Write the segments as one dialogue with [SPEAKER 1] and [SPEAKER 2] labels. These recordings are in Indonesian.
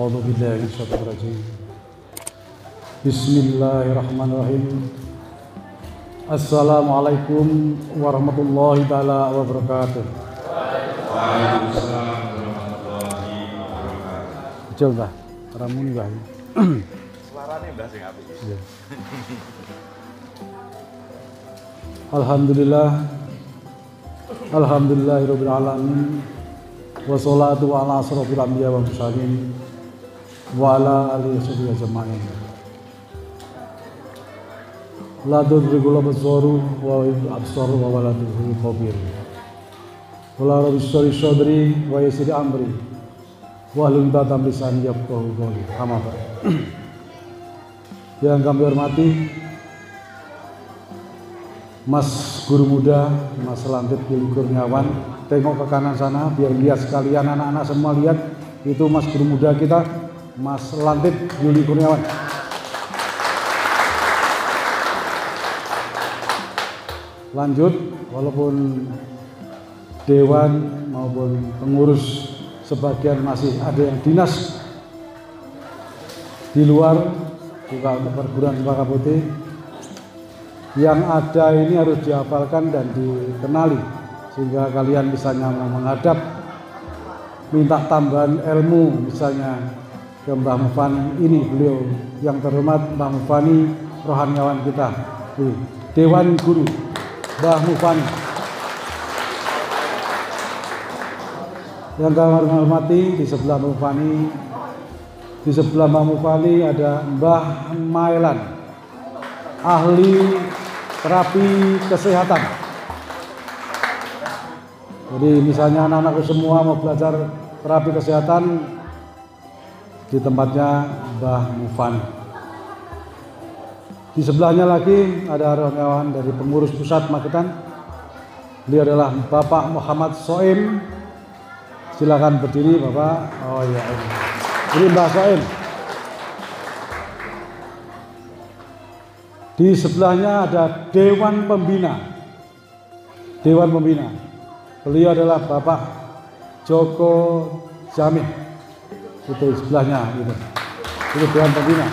[SPEAKER 1] A'udzu billahi minasyaitonir rajim. Bismillahirrahmanirrahim. Assalamualaikum warahmatullahi taala wabarakatuh.
[SPEAKER 2] Waalaikumsalam warahmatullahi wabarakatuh.
[SPEAKER 1] Betul Mbah, ramune Mbah.
[SPEAKER 2] Suarane Mbah sing apik.
[SPEAKER 1] Iya. Alhamdulillah. Alhamdulillahirabbil alamin. Wassalatu ala asrofil anbiya wal mursalin wa ala alihi washabihi ajma'in. La tudrikul absaru wa absaru wa la tudrikul khabir. Wala rabbisri sadri wa yassir amri wa hlul 'uqdatam min lisani yafqahu qawli. Amma ba'd. Yang kami hormati Mas Guru Muda, Mas Lantip Yuli Kurniawan, tengok ke kanan sana biar lihat sekalian anak-anak semua lihat, itu Mas Guru Muda kita, Mas Lantip Yuli Kurniawan. Lanjut, walaupun dewan maupun pengurus sebagian masih ada yang dinas di luar, juga untuk perguruan Cempaka Putih. Yang ada ini harus dihafalkan dan dikenali sehingga kalian misalnya mau menghadap minta tambahan ilmu, misalnya ke Mbah Mufani ini, beliau yang terhormat Mbah Mufani rohaniawan kita, Dewan Guru Mbah Mufani. Yang kami hormati di sebelah Mbah Mufani, di sebelah Mbah Mufani ada Mbah Mailan, ahli terapi kesehatan. Jadi misalnya anak-anakku semua mau belajar terapi kesehatan di tempatnya Mbah Mufani. Di sebelahnya lagi ada rohaniawan dari pengurus pusat Magetan. Beliau adalah Bapak Muhammad Soim. Silakan berdiri Bapak. Oh iya, ini Mbah Soim. Di sebelahnya ada Dewan Pembina. Dewan Pembina. Beliau adalah Bapak Joko Jamil. Itu sebelahnya gitu. Itu Dewan Pembina.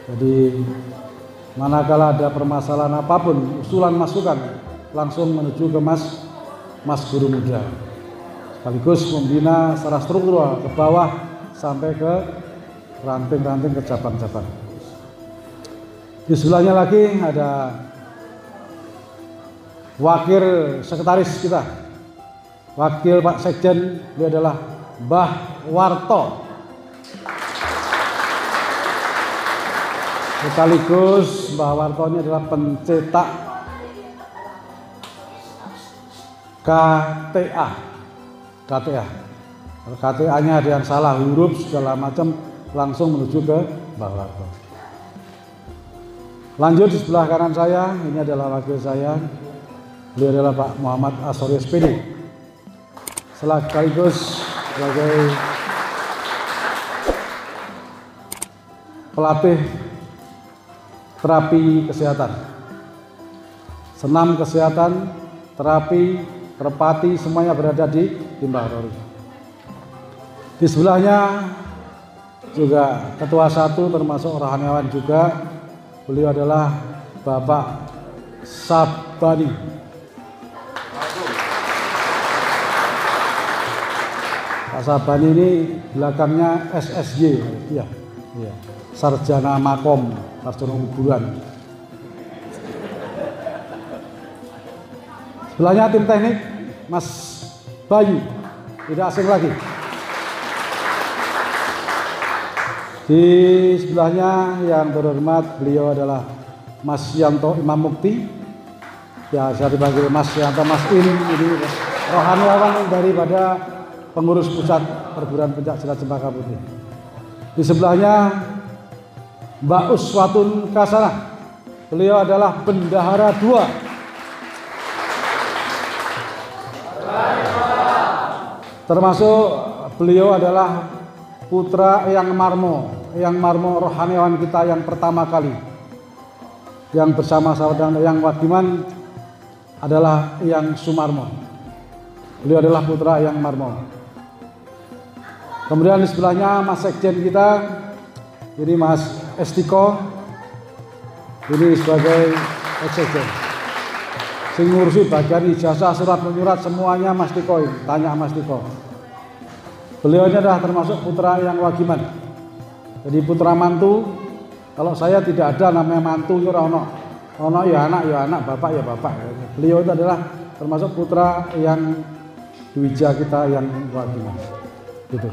[SPEAKER 1] Jadi manakala ada permasalahan apapun, usulan masukan, langsung menuju ke Mas Guru Muda. Sekaligus membina secara struktural ke bawah sampai ke ranting-ranting ke cabang-cabang. Di sebelahnya lagi ada wakil sekretaris kita, wakil Pak Sekjen, dia adalah Mbah Warto. Sekaligus Mbah Warto ini adalah pencetak KTA. KTA-nya ada yang salah huruf segala macam, langsung menuju ke Mbah Warto. Lanjut di sebelah kanan saya, ini adalah wakil saya. Beliau adalah Pak Muhammad Asori SPD. Sekaligus sebagai pelatih terapi kesehatan. Senam kesehatan, terapi, terpati, semuanya berada di Mbah Rori. Di sebelahnya juga ketua satu termasuk rohaniawan juga, beliau adalah Bapak Sabani. Pak Sabani ini belakangnya SSY, iya, Sarjana Makom, Sarjana Kuburan. Sebelahnya tim teknik Mas Bayu, tidak asing lagi. Di sebelahnya yang terhormat beliau adalah Mas Yanto Imam Mukti. Ya, saya dipanggil Mas Yanto, Mas In, ini rohaniawan daripada pengurus pusat perguruan pencaksilat Cempaka Putih. Di sebelahnya Mbak Uswatun Kasana. Beliau adalah bendahara 2. Termasuk beliau adalah putra Eyang Marmo rohaniawan kita yang pertama kali, yang bersama saudara Eyang Wadiman adalah Eyang Sumarmo. Beliau adalah putra Eyang Marmo. Kemudian di sebelahnya Mas Sekjen kita, ini Mas Estiko, ini sebagai Sekjen. Sing ngurusi bagian ijazah, surat menyurat semuanya Mas Tiko ini, tanya Mas Tiko. Beliau ini adalah termasuk putra yang wagiman. Jadi putra mantu, kalau saya tidak ada namanya mantu ya ono ya anak, bapak ya bapak. Beliau itu adalah termasuk putra yang dwija kita yang wagiman. Gitu.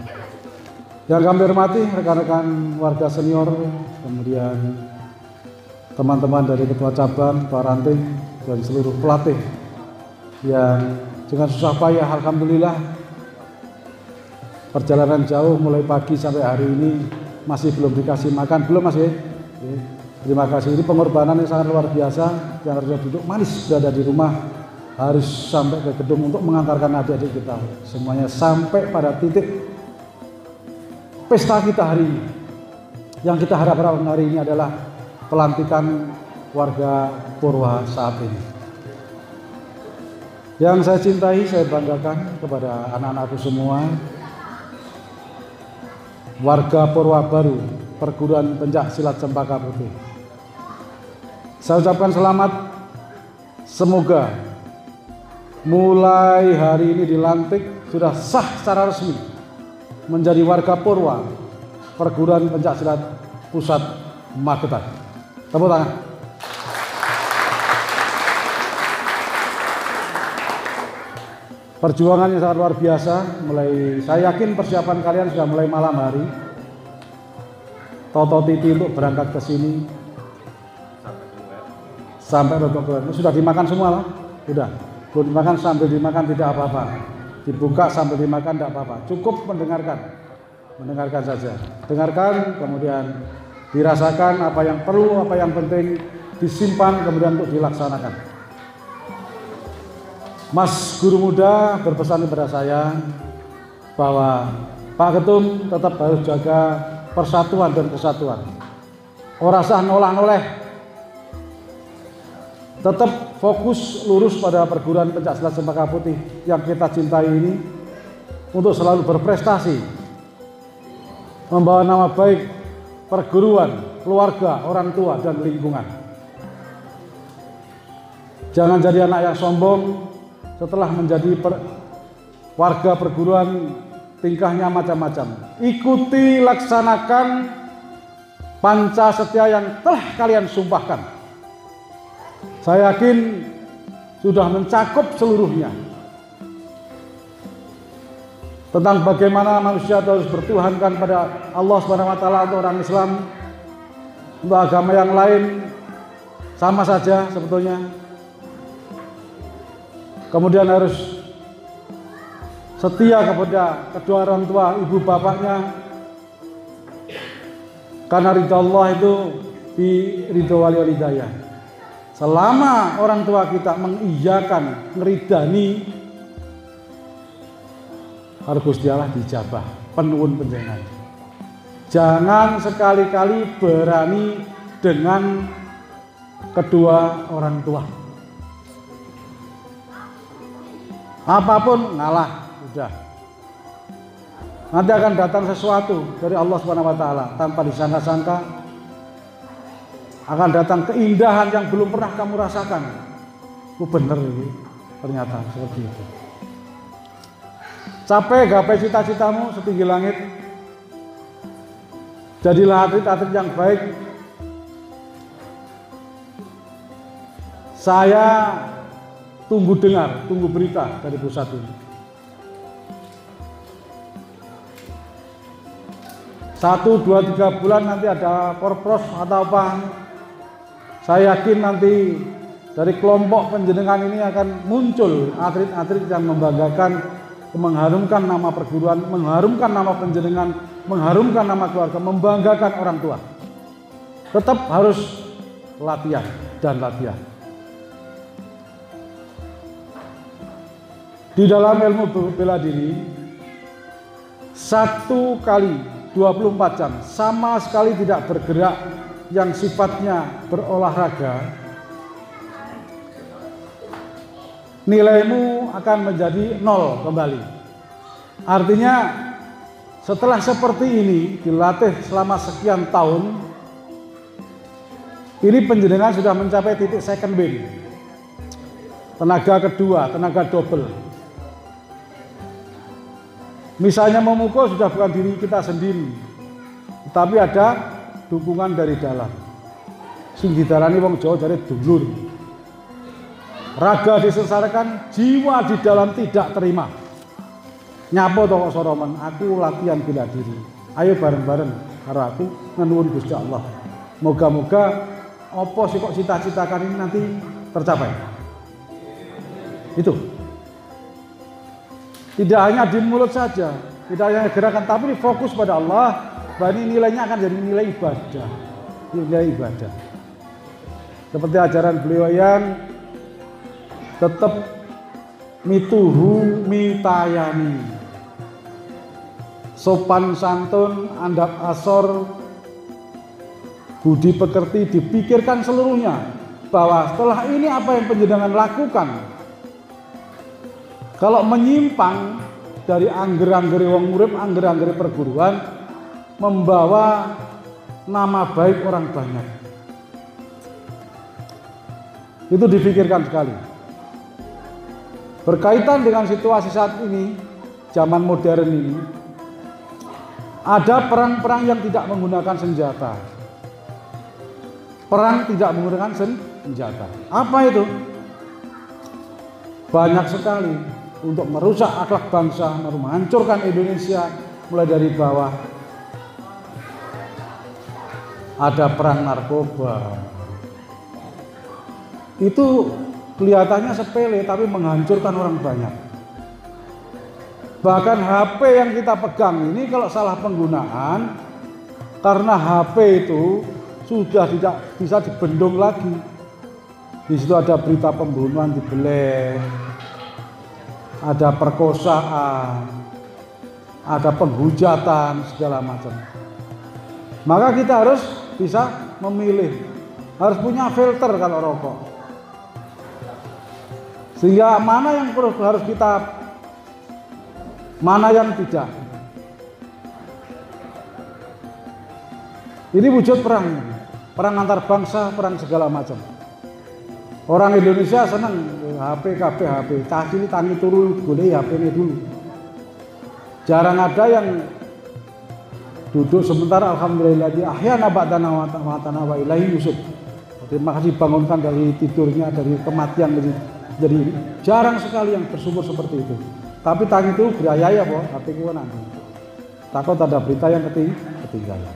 [SPEAKER 1] Yang kami hormati rekan-rekan warga senior, kemudian teman-teman dari ketua cabang, ketua ranting, dan seluruh pelatih yang dengan susah payah alhamdulillah perjalanan jauh mulai pagi sampai hari ini masih belum dikasih makan, belum Mas ya? Terima kasih, ini pengorbanan yang sangat luar biasa, yang harusnya duduk manis berada di rumah harus sampai ke gedung untuk mengantarkan adik-adik kita semuanya sampai pada titik pesta kita hari ini. Yang kita harapkan hari ini adalah pelantikan warga Purwa saat ini. Yang saya cintai, saya banggakan kepada anak-anakku semua, warga Purwa Baru, Perguruan Pencak Silat Cempaka Putih. Saya ucapkan selamat, semoga mulai hari ini dilantik sudah sah secara resmi menjadi warga Purwa Perguruan Pencak Silat Pusat Magetan. Tepuk tangan. Perjuangannya sangat luar biasa. Saya yakin persiapan kalian sudah mulai malam hari. Toto Titi untuk berangkat ke sini sampai Roto sudah dimakan semua lah. Sudah. Belum dimakan, sambil dimakan tidak apa-apa. Dibuka sambil dimakan tidak apa-apa. Cukup mendengarkan saja. Dengarkan, kemudian dirasakan apa yang perlu, apa yang penting disimpan, kemudian untuk dilaksanakan. Mas guru muda berpesan kepada saya bahwa Pak Ketum tetap harus jaga persatuan dan kesatuan. Ora sah nolah-noleh. Tetap fokus lurus pada perguruan pencak silat Cempaka Putih yang kita cintai ini untuk selalu berprestasi, membawa nama baik perguruan, keluarga, orang tua, dan lingkungan. Jangan jadi anak yang sombong setelah menjadi warga perguruan, tingkahnya macam-macam. Ikuti, laksanakan panca setia yang telah kalian sumpahkan. Saya yakin sudah mencakup seluruhnya tentang bagaimana manusia harus bertuhankan pada Allah Subhanahu wa taala untuk orang Islam. Untuk agama yang lain sama saja sebetulnya. Kemudian harus setia kepada kedua orang tua, ibu bapaknya. Karena ridha Allah itu bi ridho wali walidayah. Selama orang tua kita mengiyakan, ngeridani, harus Gusti Allah dijabah, penuhun panjenengan. Jangan sekali-kali berani dengan kedua orang tua. Apapun ngalah, udah. Nanti akan datang sesuatu dari Allah Subhanahu wa taala tanpa disangka-sangka. Akan datang keindahan yang belum pernah kamu rasakan. Bener ini, ternyata seperti itu. Capek gapai cita-citamu setinggi langit. Jadilah atlet-atlet yang baik. Saya tunggu dengar, tunggu berita dari pusat ini. 1, 2, 3 bulan nanti ada Porpros atau apa. Saya yakin nanti dari kelompok penjenengan ini akan muncul atlet-atlet yang membanggakan, mengharumkan nama perguruan, mengharumkan nama penjenengan, mengharumkan nama keluarga, membanggakan orang tua. Tetap harus latihan dan latihan. Di dalam ilmu bela diri, 1 kali 24 jam sama sekali tidak bergerak yang sifatnya berolahraga, nilaimu akan menjadi 0 kembali. Artinya Setelah seperti ini dilatih selama sekian tahun, ini penjenengan sudah mencapai titik second wind, tenaga kedua, tenaga double. Misalnya memukul sudah bukan diri kita sendiri, tetapi ada dukungan dari dalam. Sing didarani wong Jawa jare dulur. Raga disengsarakan, jiwa di dalam tidak terima. Nyapa to kok soroman, aku latihan bela diri. Ayo bareng-bareng karo aku nuwun Gusti Allah. Moga-moga apa sih kok cita-citakan ini nanti tercapai. Itu. Tidak hanya di mulut saja, tidak hanya gerakan, tapi fokus pada Allah. Bahwa ini nilainya akan jadi nilai ibadah. Nilai ibadah. Seperti ajaran beliau yang tetap mituhu mitayani, sopan santun, andap asor, budi pekerti dipikirkan seluruhnya, bahwa setelah ini apa yang panjenengan lakukan, kalau menyimpang dari angger-anggere wong urip, angger-anggere perguruan, membawa nama baik orang banyak. Itu dipikirkan sekali. Berkaitan dengan situasi saat ini, zaman modern ini, ada perang-perang yang tidak menggunakan senjata. Perang tidak menggunakan senjata. Apa itu? Banyak sekali untuk merusak akhlak bangsa, menghancurkan Indonesia mulai dari bawah. Ada perang narkoba. Itu kelihatannya sepele tapi menghancurkan orang banyak. Bahkan HP yang kita pegang ini kalau salah penggunaan, karena HP itu sudah tidak bisa dibendung lagi. Di situ ada berita pembunuhan dibeleh, ada perkosaan, ada penghujatan segala macam. Maka kita harus bisa memilih, harus punya filter kalau rokok. Sehingga mana yang harus kita, mana yang tidak. Ini wujud perang, perang antar bangsa, perang segala macam. Orang Indonesia senang HP, HP, cacili tangi turu boleh HP ini dulu. Jarang ada yang duduk sebentar, alhamdulillah dia ahyana ba'dana wa wa ilaihi yusuf. Terima kasih bangunkan dari tidurnya, dari kematian. Jadi jarang sekali yang bersyukur seperti itu. Tapi tangi itu berayai apa? HP ku nanti. Takut ada berita yang ketinggalan.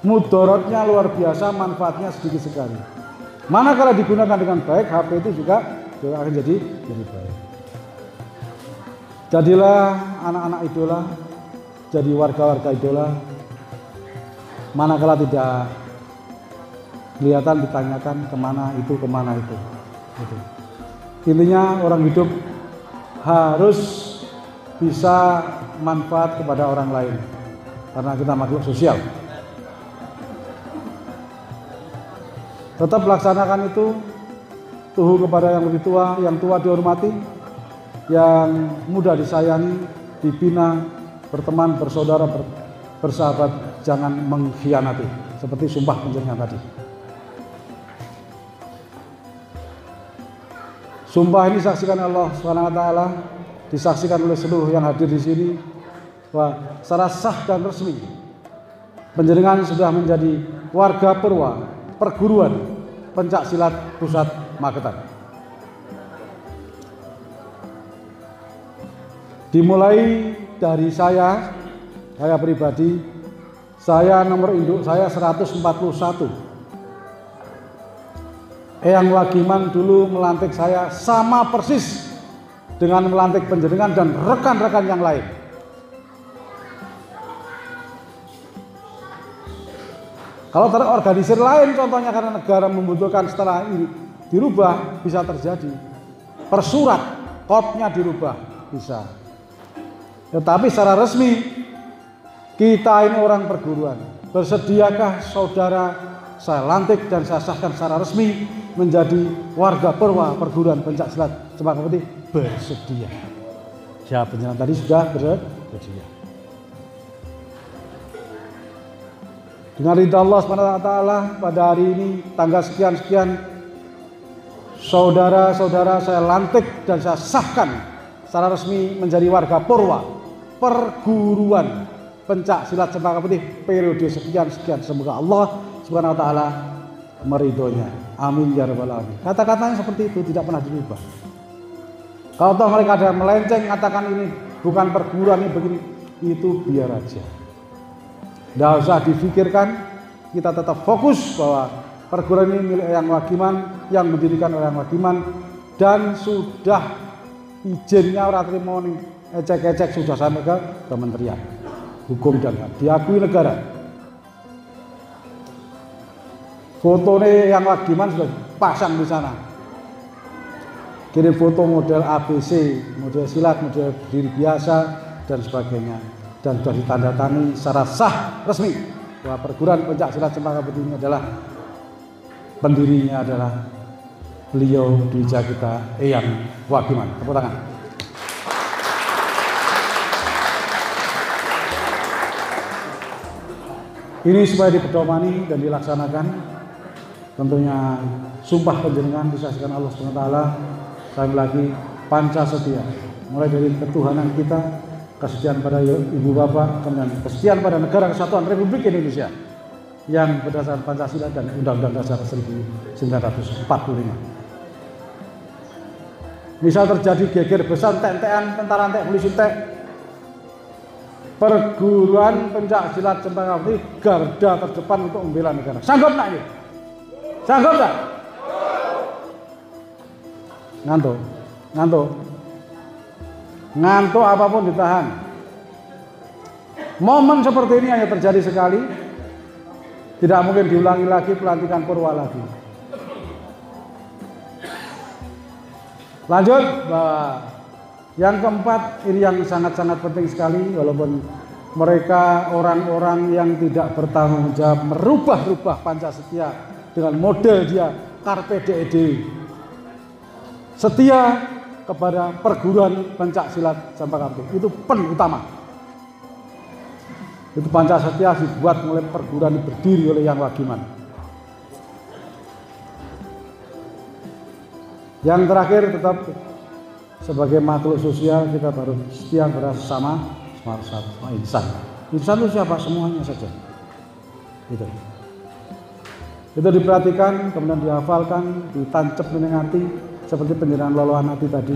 [SPEAKER 1] Mudorotnya luar biasa, manfaatnya sedikit sekali. Manakala digunakan dengan baik, HP itu juga akan jadi baik. Jadilah anak-anak idola, jadi warga-warga idola. Manakala tidak kelihatan ditanyakan kemana itu. Gitu. Intinya orang hidup harus bisa manfaat kepada orang lain, karena kita makhluk sosial. Tetap laksanakan itu, tuhu kepada yang lebih tua, yang tua dihormati, yang muda disayangi, dibina, berteman, bersaudara, bersahabat, jangan mengkhianati, seperti sumpah panjenengan tadi. Sumpah ini saksikan Allah SWT, disaksikan oleh seluruh yang hadir di sini, bahwa secara sah dan resmi panjenengan sudah menjadi warga Purwa, perguruan Pencak Silat Pusat Magetan. Dimulai dari saya pribadi, saya nomor induk saya 141. Eyang Wagiman dulu melantik saya sama persis dengan melantik panjenengan dan rekan-rekan yang lain. Kalau terorganisir lain, contohnya karena negara membutuhkan setelah ini dirubah, bisa terjadi. Persurat, korpsnya dirubah, bisa. Tetapi secara resmi, kita ini orang perguruan. Bersediakah saudara saya lantik dan saya sahkan secara resmi menjadi warga Purwa perguruan Pencak Silat Semak Putih? Bersedia. Ya, penjelasan tadi sudah Hijriah. Dengan ridha Allah SWT pada hari ini tanggal sekian-sekian, saudara-saudara saya lantik dan saya sahkan secara resmi menjadi warga Purwa, perguruan pencak silat Cempaka Putih periode sekian-sekian. Semoga Allah SWT meridhonya. Amin ya rabbal alamin. Kata-katanya seperti itu, tidak pernah dirubah. Kalau toh mereka ada melenceng katakan ini bukan perguruan, ini begini, itu biar aja. Tidak usah difikirkan, kita tetap fokus bahwa perguruan ini milik Eyang Wagiman, yang mendirikan Eyang Wagiman, dan sudah izinnya orang terima ecek-ecek sudah sampai ke Kementerian Hukum dan HAM, diakui negara. Fotonya Eyang Wagiman sudah pasang di sana. Kirim foto model ABC, model silat, model berdiri biasa dan sebagainya, dan sudah ditandatangani secara sah resmi bahwa perguruan pencak silat Cempaka Putih ini adalah pendirinya adalah beliau Dwija kita Eyang Wagiman. Tepuk tangan. Ini supaya dipedomani dan dilaksanakan. Tentunya sumpah panjenengan disaksikan Allah SWT. Sekali lagi Pancasetia, mulai dari ketuhanan kita, kesetiaan pada ibu bapak, kemudian kesetiaan pada negara kesatuan Republik Indonesia yang berdasarkan Pancasila dan Undang-Undang Dasar 1945. Misal terjadi geger besar, tek-tekan, tentara tek, polisi tek, perguruan pencak silat Cempaka Putih garda terdepan untuk membela negara. Sanggup nak ini? Sanggup tak? Ngantuk apapun ditahan. Momen seperti ini hanya terjadi sekali, tidak mungkin diulangi lagi pelantikan Purwa lagi. Lanjut, yang keempat ini yang sangat-sangat penting sekali, walaupun mereka orang-orang yang tidak bertanggung jawab merubah-rubah Pancasetia dengan model dia Carpe Diem, setia kepada perguruan pencak silat Cempaka Putih. Itu utama. Itu Pancasetia dibuat mulai perguruan berdiri oleh Eyang Wagiman. Yang terakhir, tetap sebagai makhluk sosial kita harus setia kepada sesama insan. Insan itu siapa? Semuanya saja. Itu diperhatikan, kemudian dihafalkan, ditancap dengan hati. Seperti penjenengan lolohan hati tadi,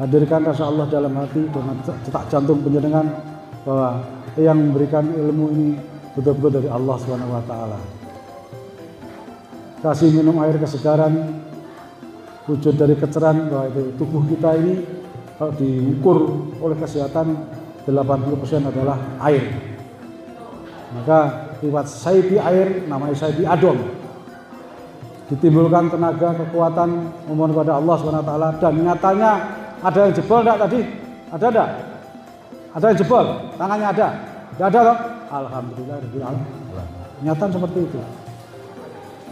[SPEAKER 1] hadirkan rasa Allah dalam hati dengan cetak jantung penjenengan bahwa yang memberikan ilmu ini betul-betul dari Allah SWT. Kasih minum air kesegaran, wujud dari kecerahan bahwa itu tubuh kita ini kalau diukur oleh kesehatan 80% adalah air. Maka lewat saibi air namanya saibi adom, ditimbulkan tenaga, kekuatan, memohon kepada Allah SWT. Dan nyatanya ada yang jebol enggak tadi? Ada enggak? Ada yang jebol? Tangannya ada? Enggak ada loh? Alhamdulillah. Nyata seperti itu.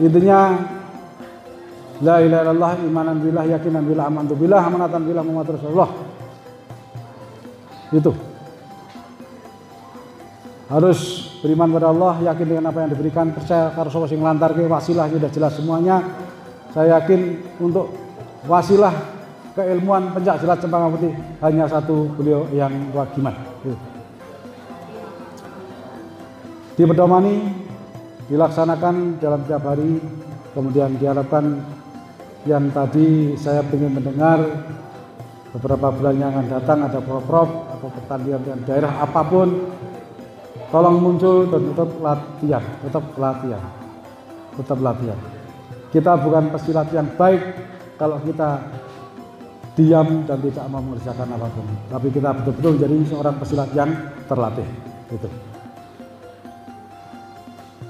[SPEAKER 1] Intinya la ilaha illallah, imanan billah, yakinan billah, amantu billah, amanatan billah, Muhammad Rasulullah. Itu. Harus beriman pada Allah, yakin dengan apa yang diberikan, percaya karo sapa sing nglantarke, wasilah sudah jelas semuanya. Saya yakin untuk wasilah keilmuan pencak silat Cempaka Putih hanya satu, beliau Eyang Wagiman. Dipedomani, dilaksanakan dalam tiap hari, kemudian diharapkan yang tadi saya ingin mendengar beberapa bulan yang akan datang ada prov atau pertandingan daerah apapun, tolong muncul dan tetap latihan. Kita bukan pesilat yang baik kalau kita diam dan tidak mau mengerjakan apapun, tapi kita betul-betul menjadi seorang pesilat yang terlatih.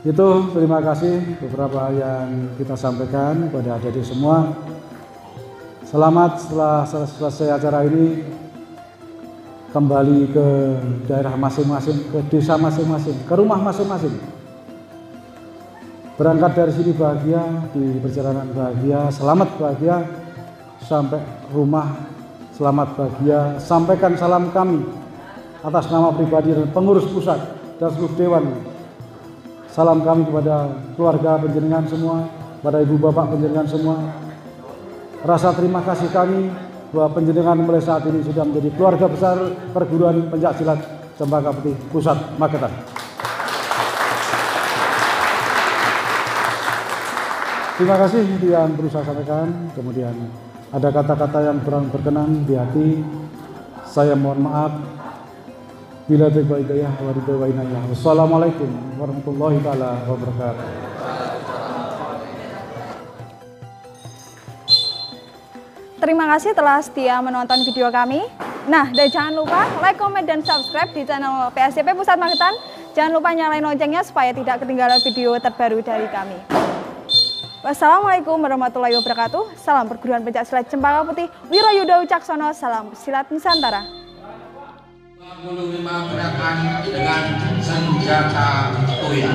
[SPEAKER 1] Itu terima kasih beberapa yang kita sampaikan kepada adik-adik semua. Selamat setelah selesai acara ini kembali ke daerah masing-masing, ke desa masing-masing, ke rumah masing-masing. Berangkat dari sini bahagia, di perjalanan bahagia, selamat bahagia sampai rumah, selamat bahagia. Sampaikan salam kami atas nama pribadi dan pengurus pusat dan seluruh dewan, salam kami kepada keluarga panjenengan semua, pada ibu bapak panjenengan semua. Rasa terima kasih kami bahwa panjenengan mulai saat ini sudah menjadi keluarga besar perguruan pencaksilat Cempaka Putih Pusat Magetan. Terima kasih yang perlu saya sampaikan. Kemudian ada kata-kata yang kurang berkenan di hati, saya mohon maaf. Bila hidayah wa ridha wa inayah. Wassalamualaikum warahmatullahi taala wabarakatuh.
[SPEAKER 3] Terima kasih telah setia menonton video kami. Nah, dan jangan lupa like, comment, dan subscribe di channel PSCP Pusat Magetan. Jangan lupa nyalain loncengnya supaya tidak ketinggalan video terbaru dari kami. Wassalamualaikum warahmatullahi wabarakatuh. Salam perguruan pencaksilat Cempaka Putih Wirayuda Wicaksono. Salam silat Nusantara.
[SPEAKER 4] 25 gerakan dengan senjata toya.